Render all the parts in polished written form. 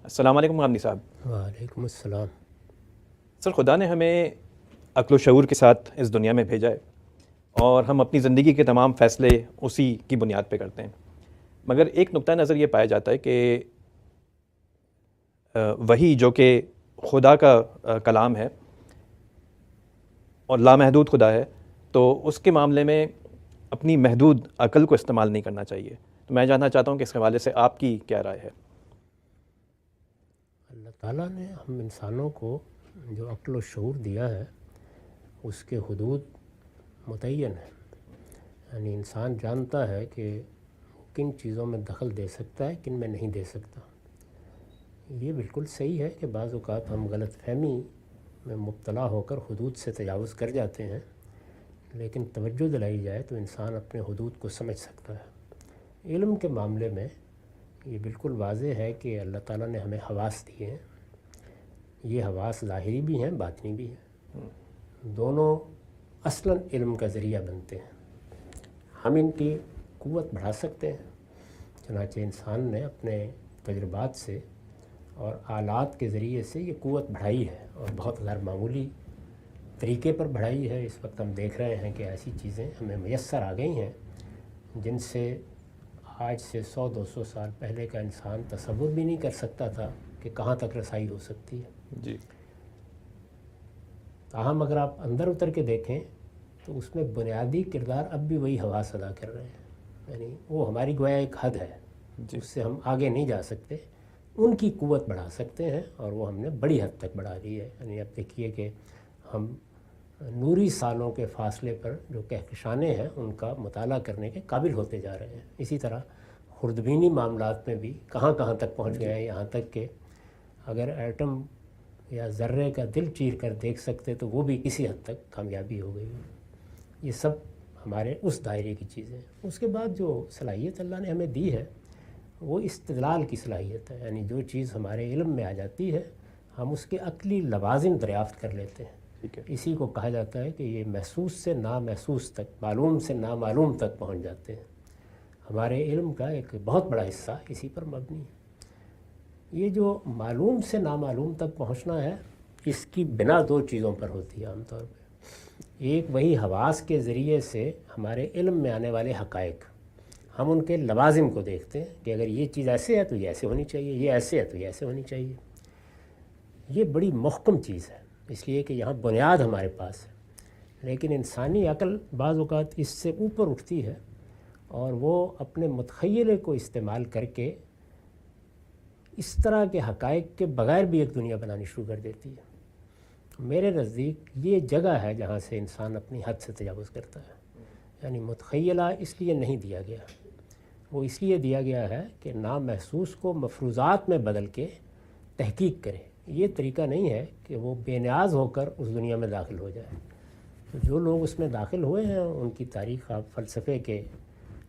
السلام علیکم غامدی صاحب۔ وعلیکم السلام۔ سر، خدا نے ہمیں عقل و شعور کے ساتھ اس دنیا میں بھیجا ہے اور ہم اپنی زندگی کے تمام فیصلے اسی کی بنیاد پہ کرتے ہیں، مگر ایک نقطہ نظر یہ پایا جاتا ہے کہ وہی جو کہ خدا کا کلام ہے اور لامحدود خدا ہے، تو اس کے معاملے میں اپنی محدود عقل کو استعمال نہیں کرنا چاہیے۔ تو میں جاننا چاہتا ہوں کہ اس حوالے سے آپ کی کیا رائے ہے؟ اللہ تعالیٰ نے ہم انسانوں کو جو عقل و شعور دیا ہے اس کے حدود متعین ہیں، یعنی انسان جانتا ہے کہ کن چیزوں میں دخل دے سکتا ہے، کن میں نہیں دے سکتا۔ یہ بالکل صحیح ہے کہ بعض اوقات ہم غلط فہمی میں مبتلا ہو کر حدود سے تجاوز کر جاتے ہیں، لیکن توجہ دلائی جائے تو انسان اپنے حدود کو سمجھ سکتا ہے۔ علم کے معاملے میں یہ بالکل واضح ہے کہ اللہ تعالیٰ نے ہمیں حواس دیے ہیں۔ یہ حواس ظاہری بھی ہیں، باطنی بھی ہیں، دونوں اصلاً علم کا ذریعہ بنتے ہیں۔ ہم ان کی قوت بڑھا سکتے ہیں، چنانچہ انسان نے اپنے تجربات سے اور آلات کے ذریعے سے یہ قوت بڑھائی ہے اور بہت غیر معمولی طریقے پر بڑھائی ہے۔ اس وقت ہم دیکھ رہے ہیں کہ ایسی چیزیں ہمیں میسر آ گئی ہیں جن سے آج سے 100-200 سال پہلے کا انسان تصور بھی نہیں کر سکتا تھا کہ کہاں تک رسائی ہو سکتی ہے۔ جی، تاہم اگر آپ اندر اتر کے دیکھیں تو اس میں بنیادی کردار اب بھی وہی حواس ادا کر رہے ہیں، یعنی وہ ہماری گویا ایک حد ہے، اس سے ہم آگے نہیں جا سکتے۔ ان کی قوت بڑھا سکتے ہیں اور وہ ہم نے بڑی حد تک بڑھا دی ہے۔ یعنی اب دیکھیے کہ ہم نوری سالوں کے فاصلے پر جو کہکشانے ہیں ان کا مطالعہ کرنے کے قابل ہوتے جا رہے ہیں۔ اسی طرح خوردبینی معاملات میں بھی کہاں کہاں تک پہنچ گئے ہیں، یہاں تک کہ اگر ایٹم یا ذرے کا دل چیر کر دیکھ سکتے تو وہ بھی کسی حد تک کامیابی ہو گئی۔ یہ سب ہمارے اس دائرے کی چیزیں ہیں۔ اس کے بعد جو صلاحیت اللہ نے ہمیں دی ہے وہ استدلال کی صلاحیت ہے، یعنی جو چیز ہمارے علم میں آ جاتی ہے ہم اس کے عقلی لوازم دریافت کر لیتے ہیں۔ اسی کو کہا جاتا ہے کہ یہ محسوس سے نامحسوس تک، معلوم سے نامعلوم تک پہنچ جاتے ہیں۔ ہمارے علم کا ایک بہت بڑا حصہ اسی پر مبنی ہے۔ یہ جو معلوم سے نامعلوم تک پہنچنا ہے اس کی بنا دو چیزوں پر ہوتی ہے عام طور پہ۔ ایک وہی حواس کے ذریعے سے ہمارے علم میں آنے والے حقائق، ہم ان کے لوازم کو دیکھتے ہیں کہ اگر یہ چیز ایسے ہے تو یہ ایسے ہونی چاہیے، یہ ایسے ہے تو یہ ایسے ہونی چاہیے۔ یہ بڑی محکم چیز ہے اس لیے کہ یہاں بنیاد ہمارے پاس ہے، لیکن انسانی عقل بعض اوقات اس سے اوپر اٹھتی ہے اور وہ اپنے متخیلے کو استعمال کر کے اس طرح کے حقائق کے بغیر بھی ایک دنیا بنانی شروع کر دیتی ہے۔ میرے نزدیک یہ جگہ ہے جہاں سے انسان اپنی حد سے تجاوز کرتا ہے۔ یعنی متخیلہ اس لیے نہیں دیا گیا، وہ اس لیے دیا گیا ہے کہ نامحسوس کو مفروضات میں بدل کے تحقیق کرے۔ یہ طریقہ نہیں ہے کہ وہ بے نیاز ہو کر اس دنیا میں داخل ہو جائے۔ تو جو لوگ اس میں داخل ہوئے ہیں ان کی تاریخ آپ فلسفے کے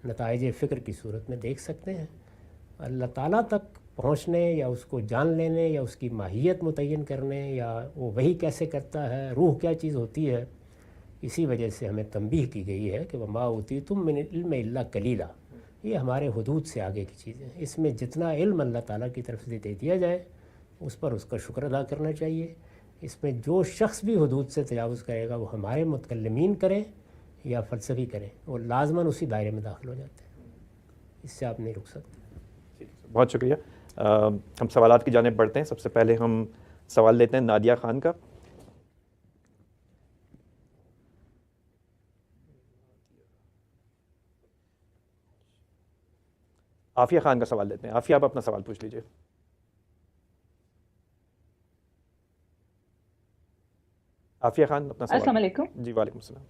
نتائج فکر کی صورت میں دیکھ سکتے ہیں۔ اللہ تعالیٰ تک پہنچنے یا اس کو جان لینے یا اس کی ماہیت متعین کرنے یا وہ وہی کیسے کرتا ہے، روح کیا چیز ہوتی ہے، اسی وجہ سے ہمیں تنبیہ کی گئی ہے کہ وما اوتیتم من العلم الا قلیلا۔ یہ ہمارے حدود سے آگے کی چیزیں ہیں۔ اس میں جتنا علم اللہ تعالیٰ کی طرف سے دے دیا جائے اس پر اس کا شکر ادا کرنا چاہیے۔ اس میں جو شخص بھی حدود سے تجاوز کرے گا وہ ہمارے متکلمین کریں یا فلسفی کریں، وہ لازماً اسی دائرے میں داخل ہو جاتے ہیں، اس سے آپ نہیں رک سکتے۔ بہت شکریہ۔ ہم سوالات کی جانب بڑھتے ہیں۔ سب سے پہلے ہم سوال لیتے ہیں نادیہ خان کا۔ عافیہ خان کا سوال لیتے ہیں۔ عافیہ، آپ اپنا سوال پوچھ لیجئے۔ عافیہ خان اپنا سوال۔ السلام علیکم۔ جی، وعلیکم السلام۔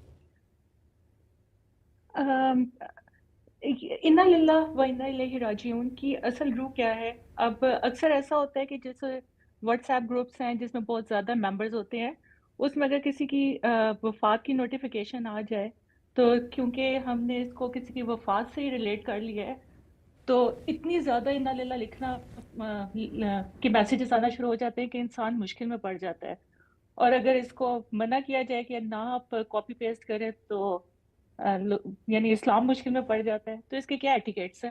انا للہ و انا الیہ راجعون کی اصل روح کیا ہے؟ اب اکثر ایسا ہوتا ہے کہ جیسے واٹس ایپ گروپس ہیں جس میں بہت زیادہ ممبرز ہوتے ہیں، اس میں اگر کسی کی وفات کی نوٹیفیکیشن آ جائے تو کیونکہ ہم نے اس کو کسی کی وفات سے ہی ریلیٹ کر لیا ہے تو اتنی زیادہ انا للہ لکھنا کہ میسیجز آنا شروع ہو جاتے ہیں کہ انسان مشکل میں پڑ جاتا ہے۔ اور اگر اس کو منع کیا جائے کہ نہ آپ کاپی پیسٹ کریں تو یعنی اسلام مشکل میں پڑ جاتا ہے، تو اس کے کیا ایٹیکیٹس ہیں؟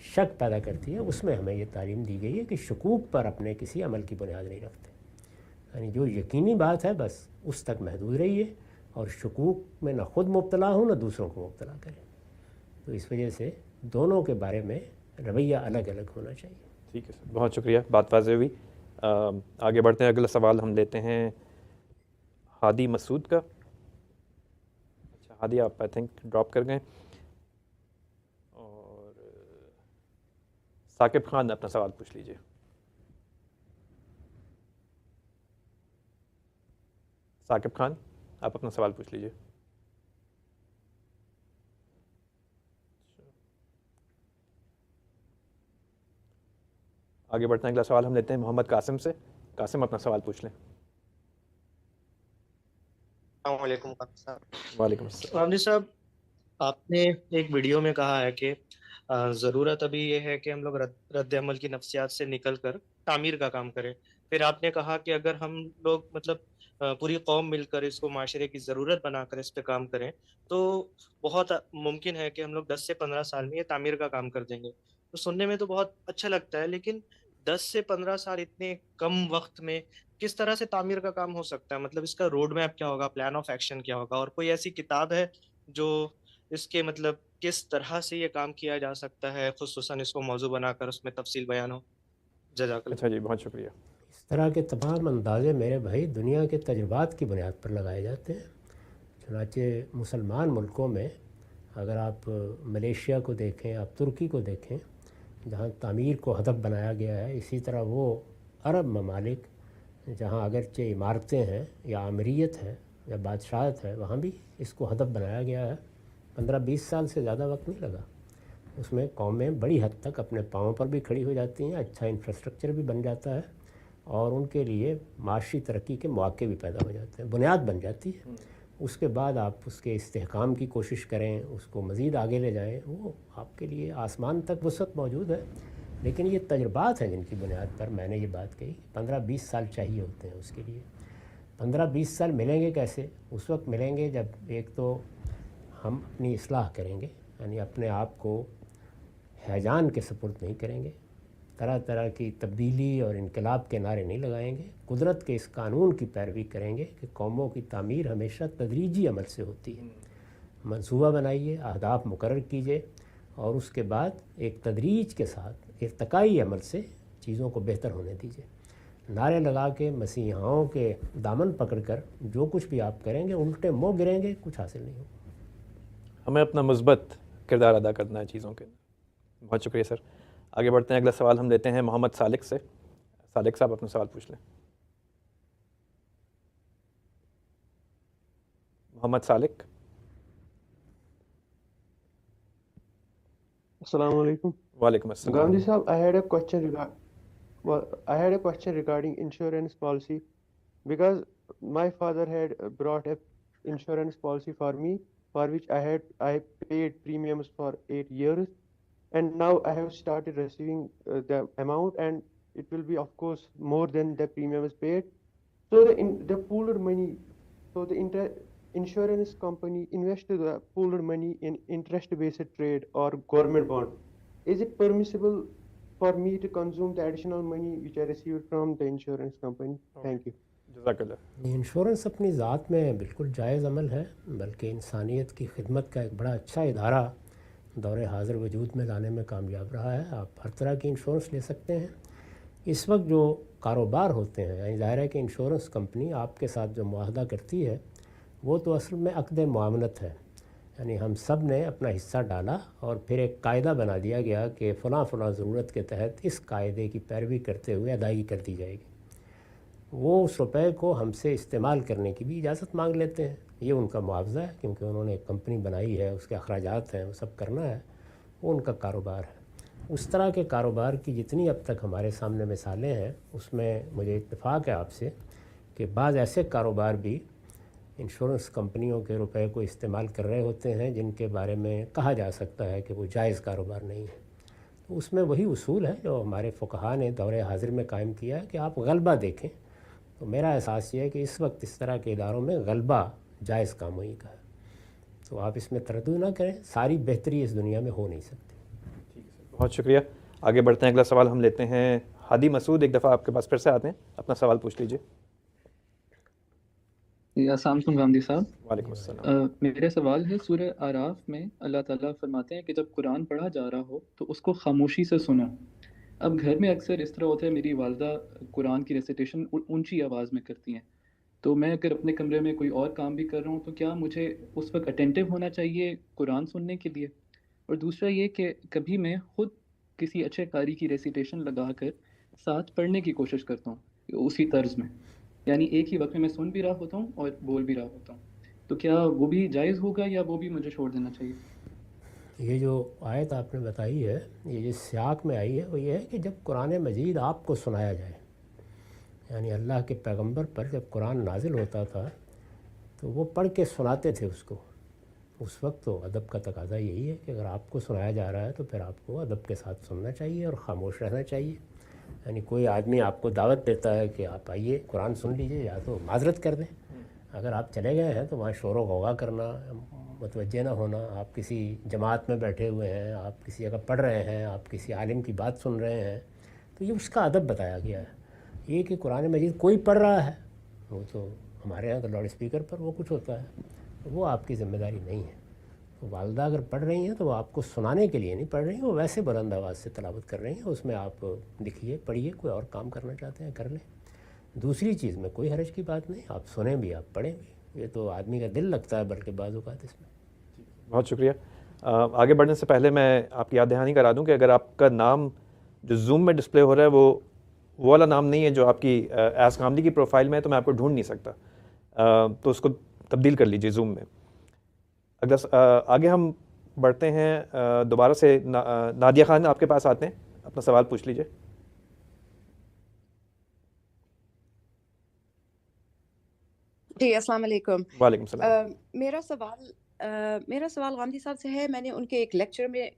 شک پیدا کرتی ہے، اس میں ہمیں یہ تعلیم دی گئی ہے کہ شکوک پر اپنے کسی عمل کی بنیاد نہیں رکھتے، یعنی جو یقینی بات ہے بس اس تک محدود رہیے اور شکوک میں نہ خود مبتلا ہوں نہ دوسروں کو مبتلا کریں۔ تو اس وجہ سے دونوں کے بارے میں رویہ الگ الگ ہونا چاہیے۔ ٹھیک ہے سر، بہت شکریہ، بات واضح ہوئی۔ آگے بڑھتے ہیں، اگلا سوال ہم لیتے ہیں ہادی مسعود کا۔ اچھا ہادی، آپ آئی تھنک ڈراپ کر گئے، اور ثاقب خان اپنا سوال پوچھ لیجیے۔ ثاقب خان، آپ اپنا سوال پوچھ لیجیے۔ آگے بڑھتے ہیں، اگلا سوال ہم لیتے ہیں محمد قاسم سے۔ قاسم، اپنا سوال پوچھ لیں۔ السلام علیکم قاسم صاحب۔ وعلیکم السلام۔ غامدی صاحب، آپ نے ایک ویڈیو میں کہا ہے کہ ضرورت ابھی یہ ہے کہ ہم لوگ رد عمل کی نفسیات سے نکل کر تعمیر کا کام کریں۔ پھر آپ نے کہا کہ اگر ہم لوگ پوری قوم مل کر اس کو معاشرے کی ضرورت بنا کر اس پہ کام کریں تو بہت ممکن ہے کہ ہم لوگ 10 سے 15 سال میں یہ تعمیر کا کام کر دیں گے۔ تو سننے میں تو بہت اچھا لگتا ہے، لیکن 10 سے 15 سال اتنے کم وقت میں کس طرح سے تعمیر کا کام ہو سکتا ہے؟ اس کا روڈ میپ کیا ہوگا، پلان آف ایکشن کیا ہوگا، اور کوئی ایسی کتاب ہے جو اس کے کس طرح سے یہ کام کیا جا سکتا ہے، خصوصاً اس کو موضوع بنا کر اس میں تفصیل بیان ہو؟ جزاک اللہ۔ اچھا جی، بہت شکریہ۔ اس طرح کے تمام اندازے میرے بھائی دنیا کے تجربات کی بنیاد پر لگائے جاتے ہیں۔ چنانچہ مسلمان ملکوں میں اگر آپ ملیشیا کو دیکھیں، آپ ترکی کو دیکھیں، جہاں تعمیر کو ہدف بنایا گیا ہے، اسی طرح وہ عرب ممالک جہاں اگرچہ عمارتیں ہیں یا آمریت ہے یا بادشاہت ہے، وہاں بھی اس کو ہدف بنایا گیا ہے۔ 15-20 سال سے زیادہ وقت نہیں لگا، اس میں قومیں بڑی حد تک اپنے پاؤں پر بھی کھڑی ہو جاتی ہیں، اچھا انفراسٹرکچر بھی بن جاتا ہے، اور ان کے لیے معاشی ترقی کے مواقع بھی پیدا ہو جاتے ہیں، بنیاد بن جاتی ہے۔ اس کے بعد آپ اس کے استحکام کی کوشش کریں، اس کو مزید آگے لے جائیں، وہ آپ کے لیے آسمان تک وسعت موجود ہے۔ لیکن یہ تجربات ہیں جن کی بنیاد پر میں نے یہ بات کہی، 15-20 سال چاہیے ہوتے ہیں اس کے لیے۔ 15-20 سال ملیں گے کیسے؟ اس وقت ملیں گے جب ایک تو ہم اپنی اصلاح کریں گے، یعنی اپنے آپ کو ہیجان کے سپرد نہیں کریں گے، طرح طرح کی تبدیلی اور انقلاب کے نعرے نہیں لگائیں گے، قدرت کے اس قانون کی پیروی کریں گے کہ قوموں کی تعمیر ہمیشہ تدریجی عمل سے ہوتی ہے۔ منصوبہ بنائیے، اہداف مقرر کیجیے، اور اس کے بعد ایک تدریج کے ساتھ ارتقائی عمل سے چیزوں کو بہتر ہونے دیجیے۔ نعرے لگا کے مسیحاؤں کے دامن پکڑ کر جو کچھ بھی آپ کریں گے الٹے منہ گریں گے، کچھ حاصل نہیں ہوگا۔ ہمیں اپنا مثبت کردار ادا کرنا ہے چیزوں کے۔ بہت شکریہ سر۔ آگے بڑھتے ہیں، اگلا سوال ہم لیتے ہیں محمد سالک سے۔ سالک صاحب، اپنا سوال پوچھ لیں۔ محمد سالک۔ السلام علیکم. وعلیکم السلام۔ Gandhi sahab, I had a question regarding insurance policy, because my father had brought a insurance policy for me, for which I paid premiums for 8 years, and now I have started receiving the amount, and it will be of course more than the premiums paid. So the pooled money, so the insurance company invested the pooled money in interest-based trade or government bond. Is it permissible for me to consume the additional money which I received from the insurance company? Thank you. جزاک اللہ۔ Insurance اپنی ذات میں بالکل جائز عمل ہے، بلکہ انسانیت کی خدمت کا ایک بڑا اچھا ادارہ دور حاضر وجود میں لانے میں کامیاب رہا ہے۔ آپ ہر طرح کی انشورنس لے سکتے ہیں۔ اس وقت جو کاروبار ہوتے ہیں، یعنی ظاہر ہے کہ انشورنس کمپنی آپ کے ساتھ جو معاہدہ کرتی ہے وہ تو اصل میں عقد معاونت ہے، یعنی ہم سب نے اپنا حصہ ڈالا اور پھر ایک قاعدہ بنا دیا گیا کہ فلاں فلاں ضرورت کے تحت اس قاعدے کی پیروی کرتے ہوئے ادائیگی کر دی جائے گی۔ وہ اس روپے کو ہم سے استعمال کرنے کی بھی اجازت مانگ لیتے ہیں، یہ ان کا معاوضہ ہے، کیونکہ انہوں نے ایک کمپنی بنائی ہے، اس کے اخراجات ہیں، وہ سب کرنا ہے، وہ ان کا کاروبار ہے۔ اس طرح کے کاروبار کی جتنی اب تک ہمارے سامنے مثالیں ہیں، اس میں مجھے اتفاق ہے آپ سے کہ بعض ایسے کاروبار بھی انشورنس کمپنیوں کے روپے کو استعمال کر رہے ہوتے ہیں جن کے بارے میں کہا جا سکتا ہے کہ وہ جائز کاروبار نہیں ہے۔ تو اس میں وہی اصول ہے جو ہمارے فقہا نے دور حاضر میں قائم کیا ہے کہ آپ غلبہ دیکھیں۔ تو میرا احساس یہ ہے کہ اس وقت اس طرح کے اداروں میں غلبہ جائز کام ہوئی کا ہے، تو آپ اس میں تردد نہ کریں، ساری بہتری اس دنیا میں ہو نہیں سکتی۔ ٹھیک ہے سر، بہت شکریہ. آگے بڑھتے ہیں. اگلا سوال ہم لیتے ہیں ہادی مسعود. ایک دفعہ آپ کے پاس پھر سے آتے ہیں, اپنا سوال پوچھ لیجیے. السلام علیکم گاندھی صاحب. وعلیکم السلام. میرا سوال ہے سورہ آراف میں اللہ تعالیٰ فرماتے ہیں کہ جب قرآن پڑھا جا رہا ہو تو اس کو خاموشی سے سنو. اب گھر میں اکثر اس طرح ہوتا ہے, میری والدہ قرآن کی ریسیٹیشن اونچی آواز میں کرتی ہیں, تو میں اگر اپنے کمرے میں کوئی اور کام بھی کر رہا ہوں تو کیا مجھے اس وقت اٹینٹیو ہونا چاہیے قرآن سننے کے لیے؟ اور دوسرا یہ کہ کبھی میں خود کسی اچھے قاری کی ریسیٹیشن لگا کر ساتھ پڑھنے کی کوشش کرتا ہوں اسی طرز میں, یعنی ایک ہی وقت میں سن بھی رہا ہوتا ہوں اور بول بھی رہا ہوتا ہوں, تو کیا وہ بھی جائز ہوگا یا وہ بھی مجھے چھوڑ دینا چاہیے؟ یہ جو آیت آپ نے بتائی ہے, یہ جس سیاق میں آئی ہے وہ یہ ہے کہ جب قرآن مجید آپ کو سنایا جائے, یعنی اللہ کے پیغمبر پر جب قرآن نازل ہوتا تھا تو وہ پڑھ کے سناتے تھے اس کو. اس وقت تو ادب کا تقاضا یہی ہے کہ اگر آپ کو سنایا جا رہا ہے تو پھر آپ کو ادب کے ساتھ سننا چاہیے اور خاموش رہنا چاہیے. یعنی کوئی آدمی آپ کو دعوت دیتا ہے کہ آپ آئیے قرآن سن لیجئے, یا تو معذرت کر دیں. اگر آپ چلے گئے ہیں تو وہاں شور و غوغا کرنا, متوجہ نہ ہونا, آپ کسی جماعت میں بیٹھے ہوئے ہیں, آپ کسی جگہ پڑھ رہے ہیں, آپ کسی عالم کی بات سن رہے ہیں, تو یہ اس کا ادب بتایا گیا ہے. یہ کہ قرآن مجید کوئی پڑھ رہا ہے, وہ تو ہمارے یہاں تو لاؤڈ اسپیکر پر وہ کچھ ہوتا ہے, وہ آپ کی ذمہ داری نہیں ہے. تو والدہ اگر پڑھ رہی ہیں تو وہ آپ کو سنانے کے لیے نہیں پڑھ رہی ہیں, وہ ویسے بلند آواز سے تلاوت کر رہی ہیں. اس میں آپ لکھیے, پڑھیے, کوئی اور کام کرنا چاہتے ہیں کر لیں. دوسری چیز میں کوئی حرج کی بات نہیں, آپ سنیں بھی آپ پڑھیں بھی, یہ تو آدمی کا دل لگتا ہے بلکہ بعض اوقات اس میں. بہت شکریہ. آگے بڑھنے سے پہلے میں آپ کی یاد دہانی کرا دوں کہ اگر آپ کا نام جو زوم میں ڈسپلے ہو رہا ہے وہ والا نام نہیں ہے جو آپ کی ایس غامدی کی پروفائل میں ہے, تو میں آپ کو ڈھونڈ نہیں سکتا, تو اس کو تبدیل کر لیجیے زوم میں. آگے ہم بڑھتے ہیں. دوبارہ سے نادیہ خان آپ کے پاس آتے ہیں, اپنا سوال پوچھ لیجیے. جی السلام علیکم. وعلیکم السلام. میرا سوال غامدی صاحب سے ہے. میں نے ان کے ایک لیکچر میں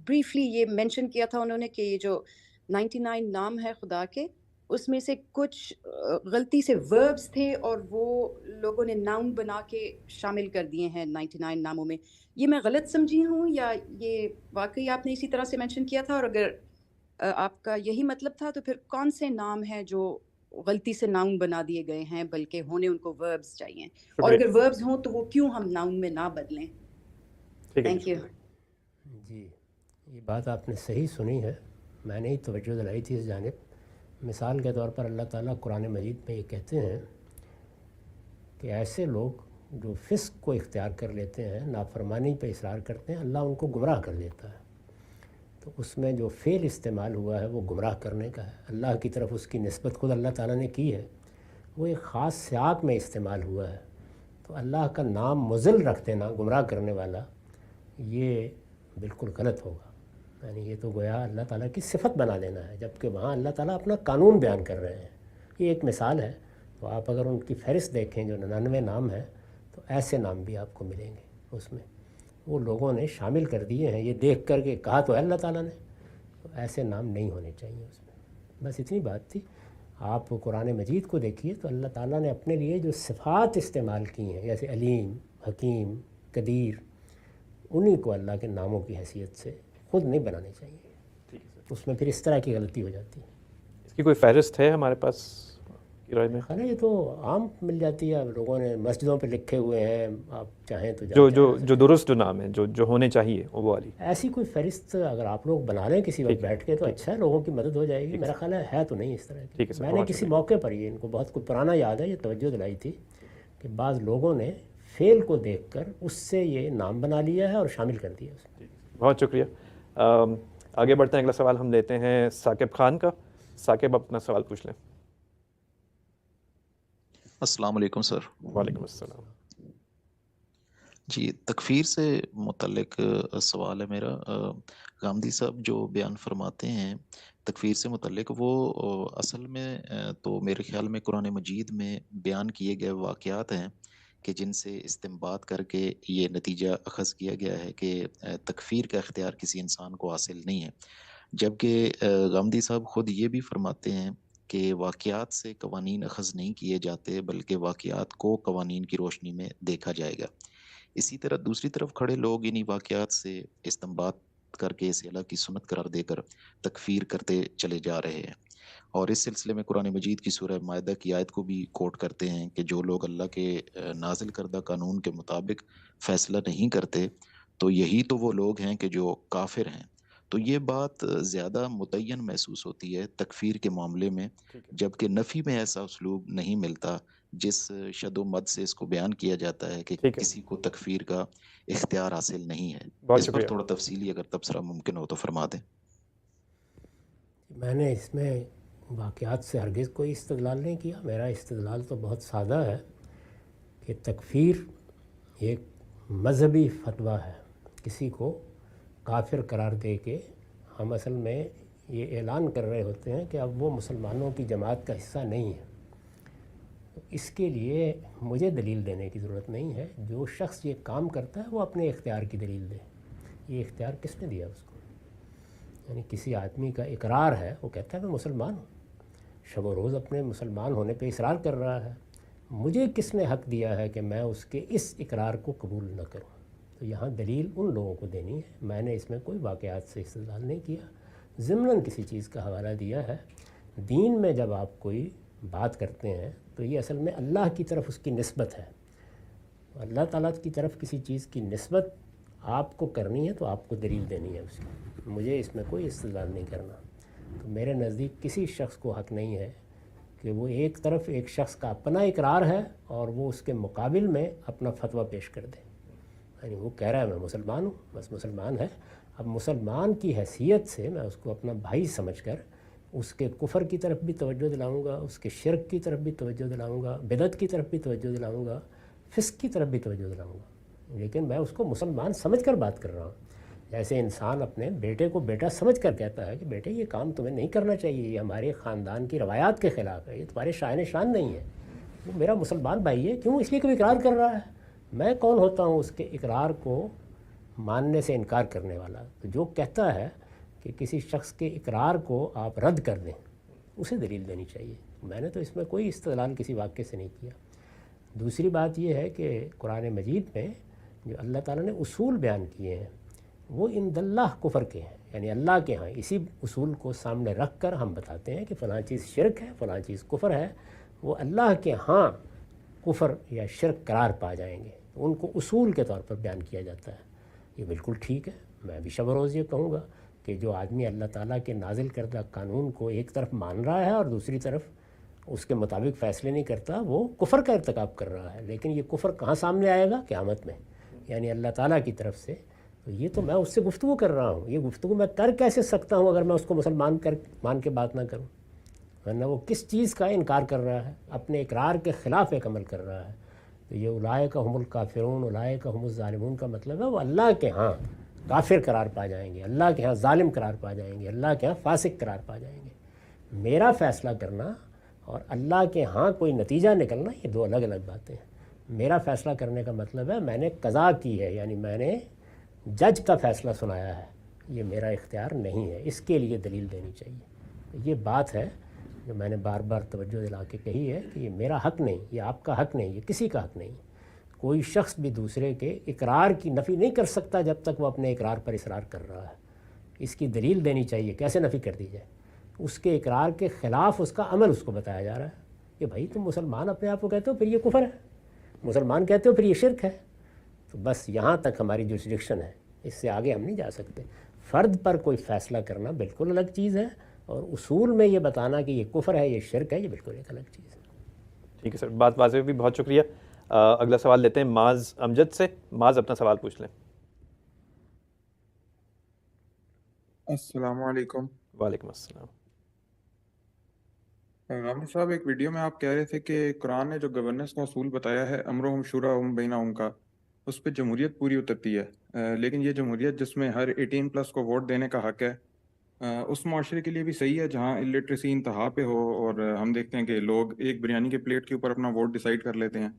بریفلی یہ مینشن کیا تھا انہوں نے کہ یہ جو 99 نام ہے خدا کے, اس میں سے کچھ غلطی سے وربس تھے اور وہ لوگوں نے ناؤن بنا کے شامل کر دیے ہیں 99 ناموں میں. یہ میں غلط سمجھی ہوں یا یہ واقعی آپ نے اسی طرح سے مینشن کیا تھا؟ اور اگر آپ کا یہی مطلب تھا تو پھر کون سے نام ہیں جو غلطی سے ناؤن بنا دیے گئے ہیں بلکہ ہونے ان کو وربس چاہیے, اور اگر وربس ہوں تو وہ کیوں ہم ناؤن میں نہ بدلیں؟ Thank you. جی یہ بات آپ نے صحیح سنی ہے, میں نے ہی توجہ دلائی تھی اس جانب. مثال کے طور پر اللہ تعالیٰ قرآن مجید میں یہ کہتے ہیں کہ ایسے لوگ جو فسق کو اختیار کر لیتے ہیں, نافرمانی پہ اصرار کرتے ہیں, اللہ ان کو گمراہ کر دیتا ہے. تو اس میں جو فعل استعمال ہوا ہے وہ گمراہ کرنے کا ہے. اللہ کی طرف اس کی نسبت خود اللہ تعالیٰ نے کی ہے, وہ ایک خاص سیاق میں استعمال ہوا ہے. تو اللہ کا نام مضل رکھ دینا, گمراہ کرنے والا, یہ بالکل غلط ہوگا. یعنی یہ تو گویا اللہ تعالیٰ کی صفت بنا لینا ہے, جبکہ وہاں اللہ تعالیٰ اپنا قانون بیان کر رہے ہیں. یہ ایک مثال ہے. تو آپ اگر ان کی فہرست دیکھیں جو 99 نام ہیں تو ایسے نام بھی آپ کو ملیں گے اس میں. وہ لوگوں نے شامل کر دیے ہیں, یہ دیکھ کر کے کہا تو ہے اللہ تعالیٰ نے, تو ایسے نام نہیں ہونے چاہیے اس میں. بس اتنی بات تھی. آپ قرآن مجید کو دیکھیے تو اللہ تعالیٰ نے اپنے لیے جو صفات استعمال کی ہیں, جیسے علیم, حکیم, قدیر, انہی کو اللہ کے ناموں کی حیثیت سے خود نہیں بنانے چاہیے. اس میں پھر اس طرح کی غلطی ہو جاتی ہے. اس کی کوئی فہرست ہے ہمارے پاس کی رائے میں؟ خیر یہ تو عام مل جاتی ہے, لوگوں نے مسجدوں پہ لکھے ہوئے ہیں, آپ چاہیں تو جو درست جو نام ہے جو ہونے چاہیے وہ والی. ایسی کوئی فہرست اگر آپ لوگ بنا لیں کسی وقت بیٹھ کے تو اچھا ہے, لوگوں کی مدد ہو جائے گی. میرا خیال ہے تو نہیں اس طرح کی. میں نے کسی موقع پر یہ ان کو بہت کچھ پرانا یاد ہے, یہ توجہ دلائی تھی کہ بعض لوگوں نے فعل کو دیکھ کر اس سے یہ نام بنا لیا ہے اور شامل کر دیا اس میں. بہت شکریہ. آگے بڑھتے ہیں. اگلا سوال ہم لیتے ہیں ثاقب خان کا. ثاقب اپنا سوال پوچھ لیں. السلام علیکم سر. وعلیکم السلام. جی تکفیر سے متعلق سوال ہے میرا. غامدی صاحب جو بیان فرماتے ہیں تکفیر سے متعلق, وہ اصل میں تو میرے خیال میں قرآن مجید میں بیان کیے گئے واقعات ہیں کہ جن سے استنباط کر کے یہ نتیجہ اخذ کیا گیا ہے کہ تکفیر کا اختیار کسی انسان کو حاصل نہیں ہے. جبکہ غامدی صاحب خود یہ بھی فرماتے ہیں کہ واقعات سے قوانین اخذ نہیں کیے جاتے بلکہ واقعات کو قوانین کی روشنی میں دیکھا جائے گا. اسی طرح دوسری طرف کھڑے لوگ انہی واقعات سے استنباط سخت کر کے اسے اللہ کی سنت قرار دے کر تکفیر کرتے چلے جا رہے ہیں. اور اس سلسلے میں قرآن مجید کی سورہ مائدہ کی آیت کو بھی کوٹ کرتے ہیں کہ جو لوگ اللہ کے نازل کردہ قانون کے مطابق فیصلہ نہیں کرتے تو یہی تو وہ لوگ ہیں کہ جو کافر ہیں. تو یہ بات زیادہ متعین محسوس ہوتی ہے تکفیر کے معاملے میں، جبکہ نفی میں ایسا اسلوب نہیں ملتا جس شد و مد سے اس کو بیان کیا جاتا ہے کہ کسی کو تکفیر کا اختیار حاصل نہیں ہے. اس پر تھوڑا تفصیلی اگر تبصرہ ممکن ہو تو فرما دیں. میں نے اس میں واقعات سے ہرگز کوئی استدلال نہیں کیا. میرا استدلال تو بہت سادہ ہے کہ تکفیر ایک مذہبی فتویٰ ہے. کسی کو کافر قرار دے کے ہم اصل میں یہ اعلان کر رہے ہوتے ہیں کہ اب وہ مسلمانوں کی جماعت کا حصہ نہیں ہے. اس کے لیے مجھے دلیل دینے کی ضرورت نہیں ہے. جو شخص یہ کام کرتا ہے وہ اپنے اختیار کی دلیل دے. یہ اختیار کس نے دیا اس کو؟ یعنی کسی آدمی کا اقرار ہے، وہ کہتا ہے میں مسلمان ہوں، شب و روز اپنے مسلمان ہونے پہ اصرار کر رہا ہے. مجھے کس نے حق دیا ہے کہ میں اس کے اس اقرار کو قبول نہ کروں؟ تو یہاں دلیل ان لوگوں کو دینی ہے. میں نے اس میں کوئی واقعات سے استدلال نہیں کیا، ضمناً کسی چیز کا حوالہ دیا ہے. دین میں جب آپ کوئی بات کرتے ہیں تو یہ اصل میں اللہ کی طرف اس کی نسبت ہے. اللہ تعالیٰ کی طرف کسی چیز کی نسبت آپ کو کرنی ہے تو آپ کو دلیل دینی ہے اس کی. مجھے اس میں کوئی استدلال نہیں کرنا. تو میرے نزدیک کسی شخص کو حق نہیں ہے کہ وہ ایک طرف ایک شخص کا اپنا اقرار ہے اور وہ اس کے مقابل میں اپنا فتویٰ پیش کر دے. یعنی وہ کہہ رہا ہے میں مسلمان ہوں، بس مسلمان ہے. اب مسلمان کی حیثیت سے میں اس کو اپنا بھائی سمجھ کر اس کے کفر کی طرف بھی توجہ دلاؤں گا، اس کے شرک کی طرف بھی توجہ دلاؤں گا، بدعت کی طرف بھی توجہ دلاؤں گا، فسق کی طرف بھی توجہ دلاؤں گا. لیکن میں اس کو مسلمان سمجھ کر بات کر رہا ہوں. جیسے انسان اپنے بیٹے کو بیٹا سمجھ کر کہتا ہے کہ بیٹے یہ کام تمہیں نہیں کرنا چاہیے، یہ ہمارے خاندان کی روایات کے خلاف ہے، یہ تمہارے شائن شان نہیں ہے. وہ میرا مسلمان بھائی ہے، کیوں؟ اس لیے کہ وہ اقرار کر رہا ہے. میں کون ہوتا ہوں اس کے اقرار کو ماننے سے انکار کرنے والا؟ تو جو کہتا ہے کہ کسی شخص کے اقرار کو آپ رد کر دیں، اسے دلیل دینی چاہیے. میں نے تو اس میں کوئی استدلال کسی واقعے سے نہیں کیا. دوسری بات یہ ہے کہ قرآن مجید میں جو اللہ تعالیٰ نے اصول بیان کیے ہیں وہ عند اللہ کفر کے ہیں. یعنی اللہ کے ہاں اسی اصول کو سامنے رکھ کر ہم بتاتے ہیں کہ فلاں چیز شرک ہے، فلاں چیز کفر ہے. وہ اللہ کے ہاں کفر یا شرک قرار پا جائیں گے. ان کو اصول کے طور پر بیان کیا جاتا ہے. یہ بالکل ٹھیک ہے. میں بھی شب روز یہ کہوں گا کہ جو آدمی اللہ تعالیٰ کے نازل کردہ قانون کو ایک طرف مان رہا ہے اور دوسری طرف اس کے مطابق فیصلے نہیں کرتا، وہ کفر کا ارتکاب کر رہا ہے. لیکن یہ کفر کہاں سامنے آئے گا؟ قیامت میں، یعنی اللہ تعالیٰ کی طرف سے. تو یہ تو میں اس سے گفتگو کر رہا ہوں. یہ گفتگو میں کر کیسے سکتا ہوں اگر میں اس کو مسلمان مان کے بات نہ کروں؟ ورنہ وہ کس چیز کا انکار کر رہا ہے؟ اپنے اقرار کے خلاف ایک عمل کر رہا ہے. تو یہ اولئک هم الکافرون اولئک هم الظالمون کا مطلب ہے وہ اللہ کے ہاں کافر قرار پا جائیں گے، اللہ کے ہاں ظالم قرار پا جائیں گے، اللہ کے ہاں فاسق قرار پا جائیں گے. میرا فیصلہ کرنا اور اللہ کے ہاں کوئی نتیجہ نکلنا یہ دو الگ الگ باتیں ہیں. میرا فیصلہ کرنے کا مطلب ہے میں نے قضا کی ہے، یعنی میں نے جج کا فیصلہ سنایا ہے. یہ میرا اختیار نہیں ہے، اس کے لیے دلیل دینی چاہیے. یہ بات ہے جو میں نے بار بار توجہ دلا کے کہی ہے کہ یہ میرا حق نہیں، یہ آپ کا حق نہیں، یہ کسی کا حق نہیں. کوئی شخص بھی دوسرے کے اقرار کی نفی نہیں کر سکتا جب تک وہ اپنے اقرار پر اصرار کر رہا ہے. اس کی دلیل دینی چاہیے. کیسے نفی کر دی جائے؟ اس کے اقرار کے خلاف اس کا عمل اس کو بتایا جا رہا ہے کہ بھائی تم مسلمان اپنے آپ کو کہتے ہو پھر یہ کفر ہے، مسلمان کہتے ہو پھر یہ شرک ہے. تو بس یہاں تک ہماری جورسڈکشن ہے، اس سے آگے ہم نہیں جا سکتے. فرد پر کوئی فیصلہ کرنا بالکل الگ چیز ہے، اور اصول میں یہ بتانا کہ یہ کفر ہے، یہ شرک ہے، یہ بالکل ایک الگ چیز ہے. ٹھیک ہے سر، بات واضح بھی. بہت شکریہ. اگلا سوال لیتے ہیں معاذ امجد سے. معاذ اپنا سوال پوچھ لیں. السلام علیکم. وعلیکم السلام. غامدی صاحب، ایک ویڈیو میں آپ کہہ رہے تھے کہ قرآن نے جو گورننس کا اصول بتایا ہے امرہم شوراہم بینہم کا، اس پہ جمہوریت پوری اترتی ہے. لیکن یہ جمہوریت جس میں ہر 18+ کو ووٹ دینے کا حق ہے، اس معاشرے کے لیے بھی صحیح ہے جہاں الٹریسی انتہا پہ ہو، اور ہم دیکھتے ہیں کہ لوگ ایک بریانی کے پلیٹ کے اوپر اپنا ووٹ ڈیسائیڈ کر لیتے ہیں.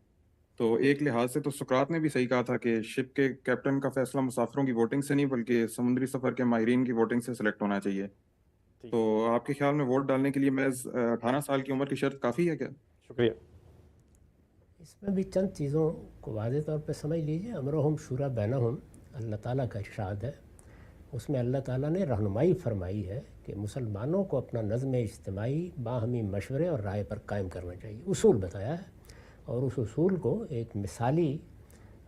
تو ایک لحاظ سے تو سقراط نے بھی صحیح کہا تھا کہ شپ کے کیپٹن کا فیصلہ مسافروں کی ووٹنگ سے نہیں بلکہ سمندری سفر کے ماہرین کی ووٹنگ سے سلیکٹ ہونا چاہیے. تو آپ کے خیال میں ووٹ ڈالنے کے لیے محض 18 سال کی عمر کی شرط کافی ہے کیا؟ شکریہ. اس میں بھی چند چیزوں کو واضح طور پہ سمجھ لیجئے. امرہم شورا بینہم اللہ تعالیٰ کا ارشاد ہے. اس میں اللہ تعالیٰ نے رہنمائی فرمائی ہے کہ مسلمانوں کو اپنا نظم اجتماعی باہمی مشورے اور رائے پر قائم کرنا چاہیے، اصول بتایا ہے، اور اس اصول کو ایک مثالی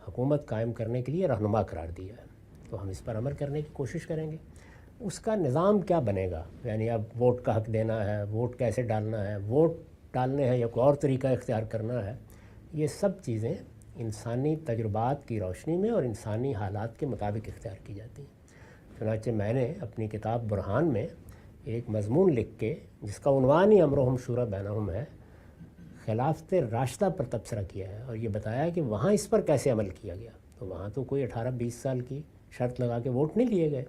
حکومت قائم کرنے کے لیے رہنما قرار دیا ہے۔ تو ہم اس پر عمل کرنے کی کوشش کریں گے۔ اس کا نظام کیا بنے گا، یعنی اب ووٹ کا حق دینا ہے، ووٹ کیسے ڈالنا ہے، ووٹ ڈالنے ہیں یا کوئی اور طریقہ اختیار کرنا ہے، یہ سب چیزیں انسانی تجربات کی روشنی میں اور انسانی حالات کے مطابق اختیار کی جاتی ہیں۔ چنانچہ میں نے اپنی کتاب برہان میں ایک مضمون لکھ کے، جس کا عنوان ہی امرهم شورى بینہم ہے، خلافت راشدہ پر تبصرہ کیا ہے، اور یہ بتایا کہ وہاں اس پر کیسے عمل کیا گیا۔ تو وہاں تو کوئی 18-20 سال کی شرط لگا کے ووٹ نہیں لیے گئے،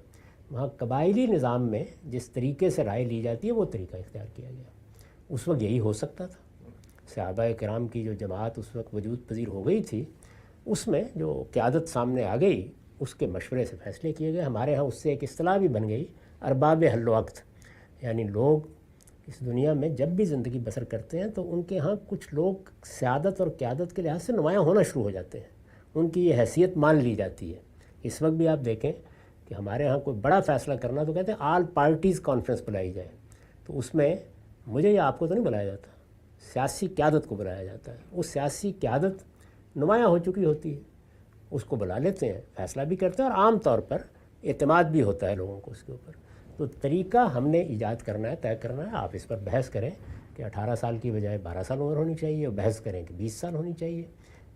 وہاں قبائلی نظام میں جس طریقے سے رائے لی جاتی ہے وہ طریقہ اختیار کیا گیا۔ اس وقت یہی ہو سکتا تھا۔ صحابہ کرام کی جو جماعت اس وقت وجود پذیر ہو گئی تھی، اس میں جو قیادت سامنے آ گئی، اس کے مشورے سے فیصلے کیے گئے۔ ہمارے ہاں اس سے ایک اصطلاح بھی بن گئی، ارباب حل وقت، یعنی لوگ اس دنیا میں جب بھی زندگی بسر کرتے ہیں تو ان کے ہاں کچھ لوگ سیادت اور قیادت کے لحاظ سے نمایاں ہونا شروع ہو جاتے ہیں، ان کی یہ حیثیت مان لی جاتی ہے۔ اس وقت بھی آپ دیکھیں کہ ہمارے ہاں کوئی بڑا فیصلہ کرنا تو کہتے ہیں آل پارٹیز کانفرنس بلائی جائے، تو اس میں مجھے یا آپ کو تو نہیں بلایا جاتا، سیاسی قیادت کو بلایا جاتا ہے۔ وہ سیاسی قیادت نمایاں ہو چکی ہوتی ہے، اس کو بلا لیتے ہیں، فیصلہ بھی کرتے ہیں، اور عام طور پر اعتماد بھی ہوتا ہے لوگوں کو اس کے اوپر۔ تو طریقہ ہم نے ایجاد کرنا ہے، طے کرنا ہے۔ آپ اس پر بحث کریں کہ 18 سال کی بجائے 12 سال عمر ہونی چاہیے، اور بحث کریں کہ 20 سال ہونی چاہیے۔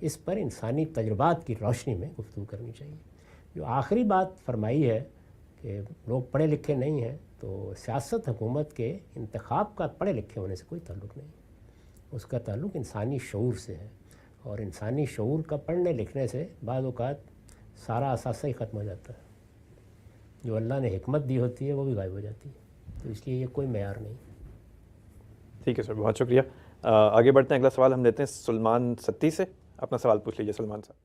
اس پر انسانی تجربات کی روشنی میں گفتگو کرنی چاہیے۔ جو آخری بات فرمائی ہے کہ لوگ پڑھے لکھے نہیں ہیں، تو سیاست حکومت کے انتخاب کا پڑھے لکھے ہونے سے کوئی تعلق نہیں، اس کا تعلق انسانی شعور سے ہے، اور انسانی شعور کا پڑھنے لکھنے سے بعض اوقات سارا اثاثہ ہی ختم ہو جاتا ہے، جو اللہ نے حکمت دی ہوتی ہے وہ بھی غائب ہو جاتی ہے۔ تو اس لیے یہ کوئی معیار نہیں۔ ٹھیک ہے سر، بہت شکریہ۔ آگے بڑھتے ہیں، اگلا سوال ہم لیتے ہیں سلمان ستی سے۔ اپنا سوال پوچھ لیجیے سلمان صاحب۔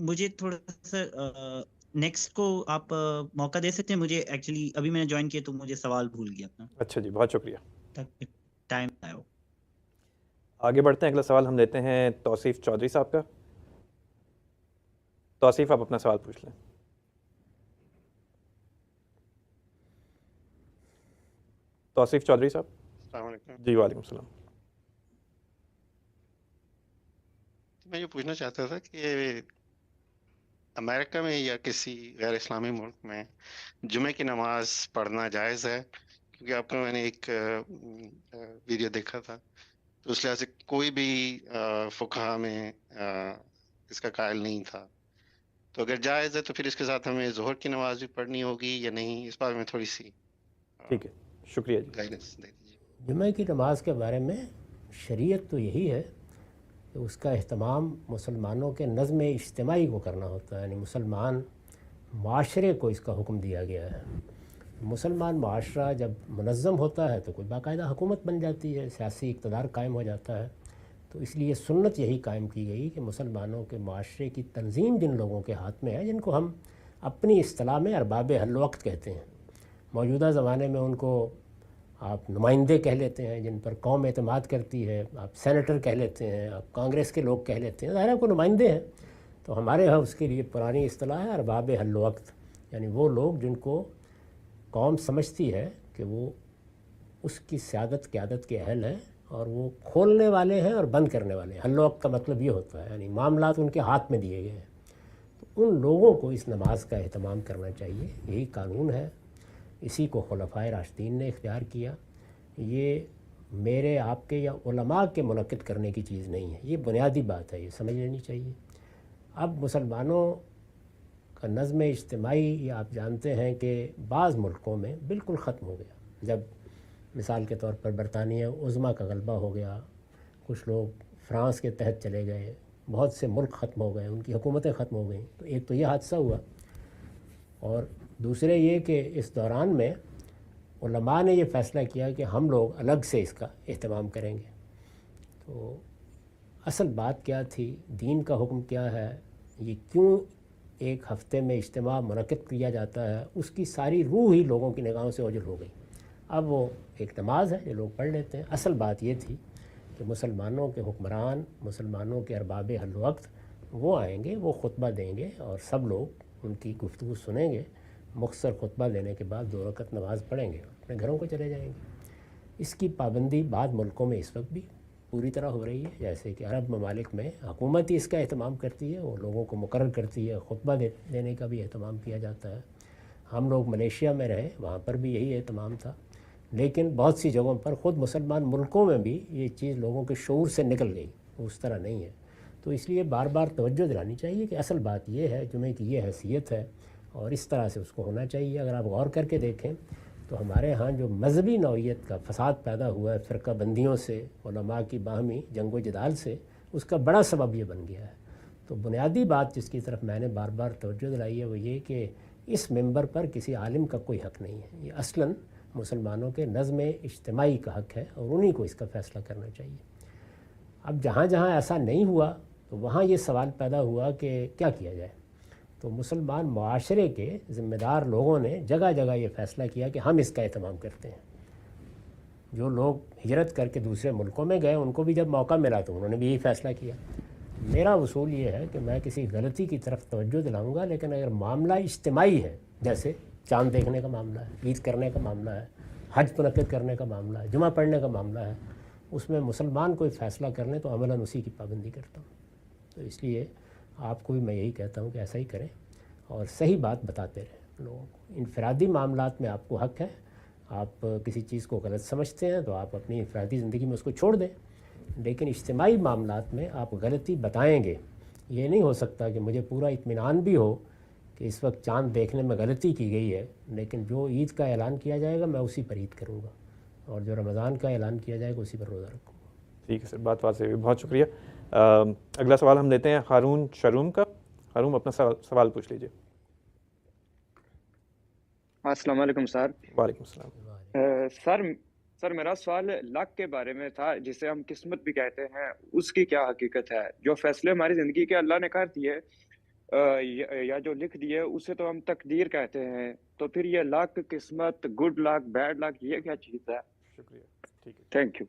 مجھے تھوڑا سا نیکسٹ کو آپ موقع دے سکتے ہیں؟ مجھے ایکچولی ابھی میں نے جوائن کیا تو مجھے سوال بھول گیا اپنا، اچھا جی، بہت شکریہ۔ تاکہ ٹائم آئے ہو۔ آگے بڑھتے ہیں، اگلا سوال ہم لیتے ہیں توصیف چودھری صاحب کا۔ توصیف آپ اپنا سوال پوچھ لیں۔ توصیف چودھری صاحب۔ السلام علیکم۔ جی وعلیکم السلام۔ میں یہ پوچھنا چاہتا تھا کہ امریکہ میں یا کسی غیر اسلامی ملک میں جمعے کی نماز پڑھنا جائز ہے؟ کیونکہ آپ کا میں نے ایک ویڈیو دیکھا تھا، تو اس لحاظ سے کوئی بھی فقہا میں اس کا قائل نہیں تھا۔ تو اگر جائز ہے تو پھر اس کے ساتھ ہمیں ظہر کی نماز بھی پڑھنی ہوگی یا نہیں؟ اس بارے میں تھوڑی سی ٹھیک ہے، شکریہ جی۔ گائیڈنس دے دیجیے۔ جمعہ کی نماز کے بارے میں شریعت تو یہی ہے کہ اس کا اہتمام مسلمانوں کے نظم اجتماعی کو کرنا ہوتا ہے، یعنی مسلمان معاشرے کو اس کا حکم دیا گیا ہے۔ مسلمان معاشرہ جب منظم ہوتا ہے تو کوئی باقاعدہ حکومت بن جاتی ہے، سیاسی اقتدار قائم ہو جاتا ہے۔ تو اس لیے سنت یہی قائم کی گئی کہ مسلمانوں کے معاشرے کی تنظیم جن لوگوں کے ہاتھ میں ہے، جن کو ہم اپنی اصطلاح میں ارباب حل وقت کہتے ہیں، موجودہ زمانے میں ان کو آپ نمائندے کہہ لیتے ہیں، جن پر قوم اعتماد کرتی ہے، آپ سینیٹر کہہ لیتے ہیں، آپ کانگریس کے لوگ کہہ لیتے ہیں، ظاہر ہے کو نمائندے ہیں۔ تو ہمارے ہاں اس کے لیے پرانی اصطلاح ہے ارباب حل وقت، یعنی وہ لوگ جن کو قوم سمجھتی ہے کہ وہ اس کی سیادت قیادت کے اہل ہیں، اور وہ کھولنے والے ہیں اور بند کرنے والے ہیں۔ حل وقت کا مطلب یہ ہوتا ہے یعنی معاملات ان کے ہاتھ میں دیے گئے ہیں، تو ان لوگوں کو اس نماز کا اہتمام کرنا چاہیے۔ یہی قانون ہے، اسی کو خلفائے راشدین نے اختیار کیا۔ یہ میرے آپ کے یا علماء کے منعقد کرنے کی چیز نہیں ہے، یہ بنیادی بات ہے، یہ سمجھ لینی چاہیے۔ اب مسلمانوں کا نظم اجتماعی یہ آپ جانتے ہیں کہ بعض ملکوں میں بالکل ختم ہو گیا۔ جب مثال کے طور پر برطانیہ عظمیٰ کا غلبہ ہو گیا، کچھ لوگ فرانس کے تحت چلے گئے، بہت سے ملک ختم ہو گئے، ان کی حکومتیں ختم ہو گئیں۔ تو ایک تو یہ حادثہ ہوا، اور دوسرے یہ کہ اس دوران میں علماء نے یہ فیصلہ کیا کہ ہم لوگ الگ سے اس کا اہتمام کریں گے۔ تو اصل بات کیا تھی، دین کا حکم کیا ہے، یہ کیوں ایک ہفتے میں اجتماع منعقد کیا جاتا ہے، اس کی ساری روح ہی لوگوں کی نگاہوں سے اوجھل ہو گئی۔ اب وہ ایک نماز ہے جو لوگ پڑھ لیتے ہیں۔ اصل بات یہ تھی کہ مسلمانوں کے حکمران، مسلمانوں کے ارباب حل وقت، وہ آئیں گے, وہ خطبہ دیں گے اور سب لوگ ان کی گفتگو سنیں گے. مختصر خطبہ دینے کے بعد 2 رکعت نماز پڑھیں گے, اپنے گھروں کو چلے جائیں گے. اس کی پابندی بعض ملکوں میں اس وقت بھی پوری طرح ہو رہی ہے, جیسے کہ عرب ممالک میں حکومت ہی اس کا اہتمام کرتی ہے, وہ لوگوں کو مقرر کرتی ہے, خطبہ دینے کا بھی اہتمام کیا جاتا ہے. ہم لوگ ملیشیا میں رہے, وہاں پر بھی یہی اہتمام تھا, لیکن بہت سی جگہوں پر خود مسلمان ملکوں میں بھی یہ چیز لوگوں کے شعور سے نکل گئی, وہ اس طرح نہیں ہے. تو اس لیے بار بار توجہ دلانی چاہیے کہ اصل بات یہ ہے, جمعے کی یہ حیثیت ہے اور اس طرح سے اس کو ہونا چاہیے. اگر آپ غور کر کے دیکھیں تو ہمارے ہاں جو مذہبی نوعیت کا فساد پیدا ہوا ہے فرقہ بندیوں سے, علماء کی باہمی جنگ و جدال سے, اس کا بڑا سبب یہ بن گیا ہے. تو بنیادی بات جس کی طرف میں نے بار بار توجہ دلائی ہے وہ یہ کہ اس ممبر پر کسی عالم کا کوئی حق نہیں ہے. یہ اصلاً مسلمانوں کے نظم اجتماعی کا حق ہے اور انہی کو اس کا فیصلہ کرنا چاہیے. اب جہاں جہاں ایسا نہیں ہوا تو وہاں یہ سوال پیدا ہوا کہ کیا کیا جائے. تو مسلمان معاشرے کے ذمہ دار لوگوں نے جگہ جگہ یہ فیصلہ کیا کہ ہم اس کا اہتمام کرتے ہیں. جو لوگ ہجرت کر کے دوسرے ملکوں میں گئے ان کو بھی جب موقع ملا تو انہوں نے بھی یہی فیصلہ کیا. میرا اصول یہ ہے کہ میں کسی غلطی کی طرف توجہ دلاؤں گا, لیکن اگر معاملہ اجتماعی ہے, جیسے چاند دیکھنے کا معاملہ ہے, عید کرنے کا معاملہ ہے, حج منعقد کرنے کا معاملہ ہے, جمعہ پڑھنے کا معاملہ ہے, اس میں مسلمان کوئی فیصلہ کر لیں تو عملاً اسی کی پابندی کرتا ہوں. تو اس لیے آپ کو بھی میں یہی کہتا ہوں کہ ایسا ہی کریں اور صحیح بات بتاتے رہیں لوگوں کو. انفرادی معاملات میں آپ کو حق ہے, آپ کسی چیز کو غلط سمجھتے ہیں تو آپ اپنی انفرادی زندگی میں اس کو چھوڑ دیں, لیکن اجتماعی معاملات میں آپ غلطی بتائیں گے. یہ نہیں ہو سکتا کہ مجھے پورا اطمینان بھی ہو کہ اس وقت چاند دیکھنے میں غلطی کی گئی ہے, لیکن جو عید کا اعلان کیا جائے گا میں اسی پر عید کروں گا, اور جو رمضان کا اعلان کیا جائے گا اسی پر روزہ رکھوں گا. ٹھیک ہے سر, بات واضح ہوئی, بہت شکریہ. اگلا سوال ہم لیتے ہیں ہارون شروم کا. ہارون اپنا سوال پوچھ لیجیے. السلام علیکم سر. وعلیکم السلام. سر میرا سوال لک کے بارے میں تھا, جسے ہم قسمت بھی کہتے ہیں, اس کی کیا حقیقت ہے؟ جو فیصلے ہماری زندگی کے اللہ نے کر دیے یا جو لکھ دیے اسے تو ہم تقدیر کہتے ہیں, تو پھر یہ لک, قسمت, گڈ لک, بیڈ لک, یہ کیا چیز ہے؟ شکریہ. ٹھیک ہے, تھینک یو.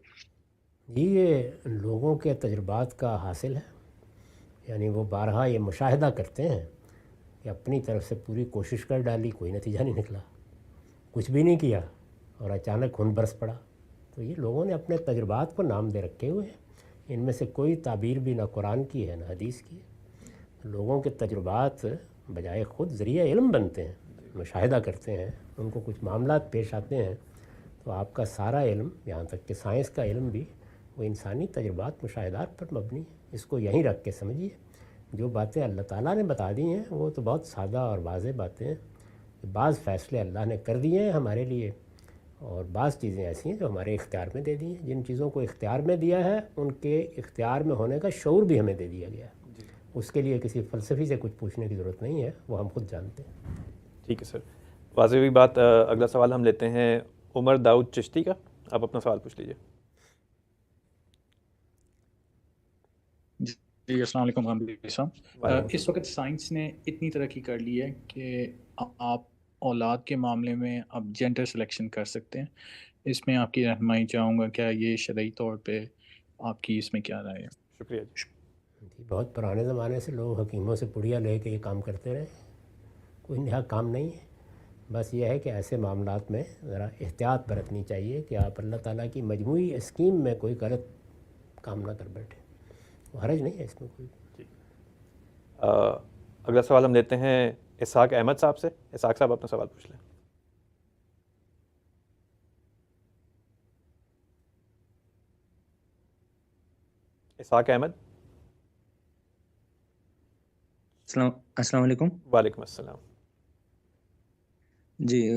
یہ لوگوں کے تجربات کا حاصل ہے, یعنی وہ بارہا یہ مشاہدہ کرتے ہیں کہ اپنی طرف سے پوری کوشش کر ڈالی, کوئی نتیجہ نہیں نکلا, کچھ بھی نہیں کیا اور اچانک خون برس پڑا. تو یہ لوگوں نے اپنے تجربات کو نام دے رکھے ہوئے ہیں. ان میں سے کوئی تعبیر بھی نہ قرآن کی ہے نہ حدیث کی ہے. لوگوں کے تجربات بجائے خود ذریعہ علم بنتے ہیں, مشاہدہ کرتے ہیں, ان کو کچھ معاملات پیش آتے ہیں تو آپ کا سارا علم, یہاں تک کہ سائنس کا علم بھی, وہ انسانی تجربات, مشاہدات پر مبنی ہے. اس کو یہیں رکھ کے سمجھیے. جو باتیں اللہ تعالیٰ نے بتا دی ہیں وہ تو بہت سادہ اور واضح باتیں ہیں. بعض فیصلے اللہ نے کر دیے ہیں ہمارے لیے, اور بعض چیزیں ایسی ہیں جو ہمارے اختیار میں دے دی ہیں. جن چیزوں کو اختیار میں دیا ہے ان کے اختیار میں ہونے کا شعور بھی ہمیں دے دیا گیا ہے. اس کے لیے کسی فلسفی سے کچھ پوچھنے کی ضرورت نہیں ہے, وہ ہم خود جانتے ہیں. ٹھیک ہے سر, واضح ہوئی بات. اگلا سوال ہم لیتے ہیں عمر داؤد چشتی کا. آپ اپنا سوال پوچھ لیجیے. جی السلام علیکم غامدی صاحب. اس وقت سائنس نے اتنی ترقی کر لی ہے کہ آپ اولاد کے معاملے میں اب جینڈر سلیکشن کر سکتے ہیں. اس میں آپ کی رہنمائی چاہوں گا, کیا یہ شرعی طور پہ آپ کی اس میں کیا رائے ہے؟ شکریہ جی. بہت پرانے زمانے سے لوگ حکیموں سے پڑیا لے کے یہ کام کرتے رہے, کوئی نیا کام نہیں ہے. بس یہ ہے کہ ایسے معاملات میں ذرا احتیاط برتنی چاہیے کہ آپ اللہ تعالیٰ کی مجموعی اسکیم میں کوئی غلط کام نہ کر بیٹھیں. حرج نہیں ہے اس میں کوئی. اگلا سوال ہم لیتے ہیں اسحاق احمد صاحب سے. اسحاق صاحب اپنا سوال پوچھ لیں. اسحاق احمد. السلام علیکم. وعلیکم السلام. جی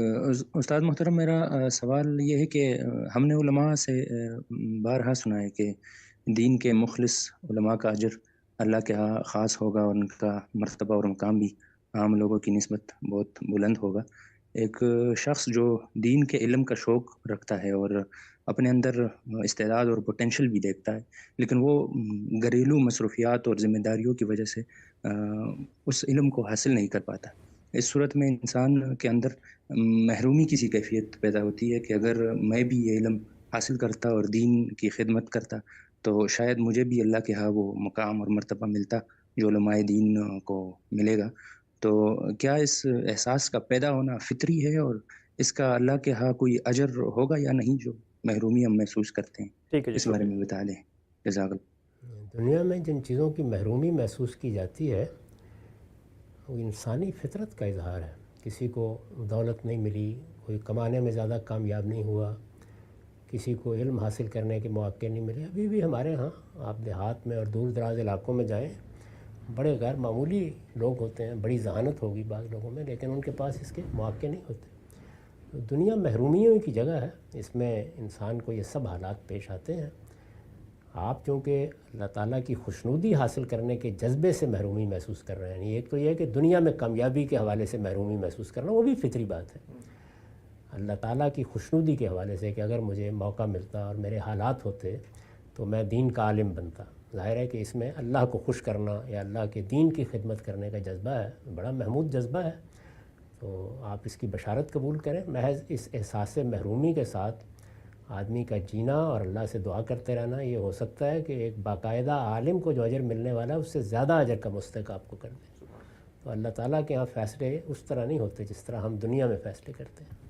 استاد محترم, میرا سوال یہ ہے کہ ہم نے علماء سے بارہا سنا ہے کہ دین کے مخلص علماء کا اجر اللہ کے ہاں خاص ہوگا, اور ان کا مرتبہ اور مقام بھی عام لوگوں کی نسبت بہت بلند ہوگا. ایک شخص جو دین کے علم کا شوق رکھتا ہے اور اپنے اندر استعداد اور پوٹینشل بھی دیکھتا ہے, لیکن وہ گھریلو مصروفیات اور ذمہ داریوں کی وجہ سے اس علم کو حاصل نہیں کر پاتا. اس صورت میں انسان کے اندر محرومی کی سی کیفیت پیدا ہوتی ہے کہ اگر میں بھی یہ علم حاصل کرتا اور دین کی خدمت کرتا تو شاید مجھے بھی اللہ کے ہاں وہ مقام اور مرتبہ ملتا جو علماء دین کو ملے گا، تو کیا اس احساس کا پیدا ہونا فطری ہے، اور اس کا اللہ کے ہاں کوئی اجر ہوگا یا نہیں جو محرومی ہم محسوس کرتے ہیں؟ ٹھیک ہے جی، اس بارے شکریہ. میں بتا دیں. جزاک اللہ. دنیا میں جن چیزوں کی محرومی محسوس کی جاتی ہے وہ انسانی فطرت کا اظہار ہے. کسی کو دولت نہیں ملی، کوئی کمانے میں زیادہ کامیاب نہیں ہوا، کسی کو علم حاصل کرنے کے مواقع نہیں ملے. ابھی بھی ہمارے ہاں آپ دیہات میں اور دور دراز علاقوں میں جائیں، بڑے غیر معمولی لوگ ہوتے ہیں، بڑی ذہانت ہوگی بعض لوگوں میں، لیکن ان کے پاس اس کے مواقع نہیں ہوتے. دنیا محرومیوں کی جگہ ہے، اس میں انسان کو یہ سب حالات پیش آتے ہیں. آپ چونکہ اللہ تعالیٰ کی خوشنودی حاصل کرنے کے جذبے سے محرومی محسوس کر رہے ہیں. ایک تو یہ ہے کہ دنیا میں کامیابی کے حوالے سے محرومی محسوس کرنا، وہ بھی فطری بات ہے. اللہ تعالیٰ کی خوشنودی کے حوالے سے کہ اگر مجھے موقع ملتا اور میرے حالات ہوتے تو میں دین کا عالم بنتا. ظاہر ہے کہ اس میں اللہ کو خوش کرنا یا اللہ کے دین کی خدمت کرنے کا جذبہ ہے، بڑا محمود جذبہ ہے. تو آپ اس کی بشارت قبول کریں. محض اس احساس محرومی کے ساتھ آدمی کا جینا اور اللہ سے دعا کرتے رہنا، یہ ہو سکتا ہے کہ ایک باقاعدہ عالم کو جو اجر ملنے والا ہے اس سے زیادہ اجر کا مستحق آپ کو کر دے. تو اللہ تعالیٰ کے ہاں فیصلے اس طرح نہیں ہوتے جس طرح ہم دنیا میں فیصلے کرتے ہیں.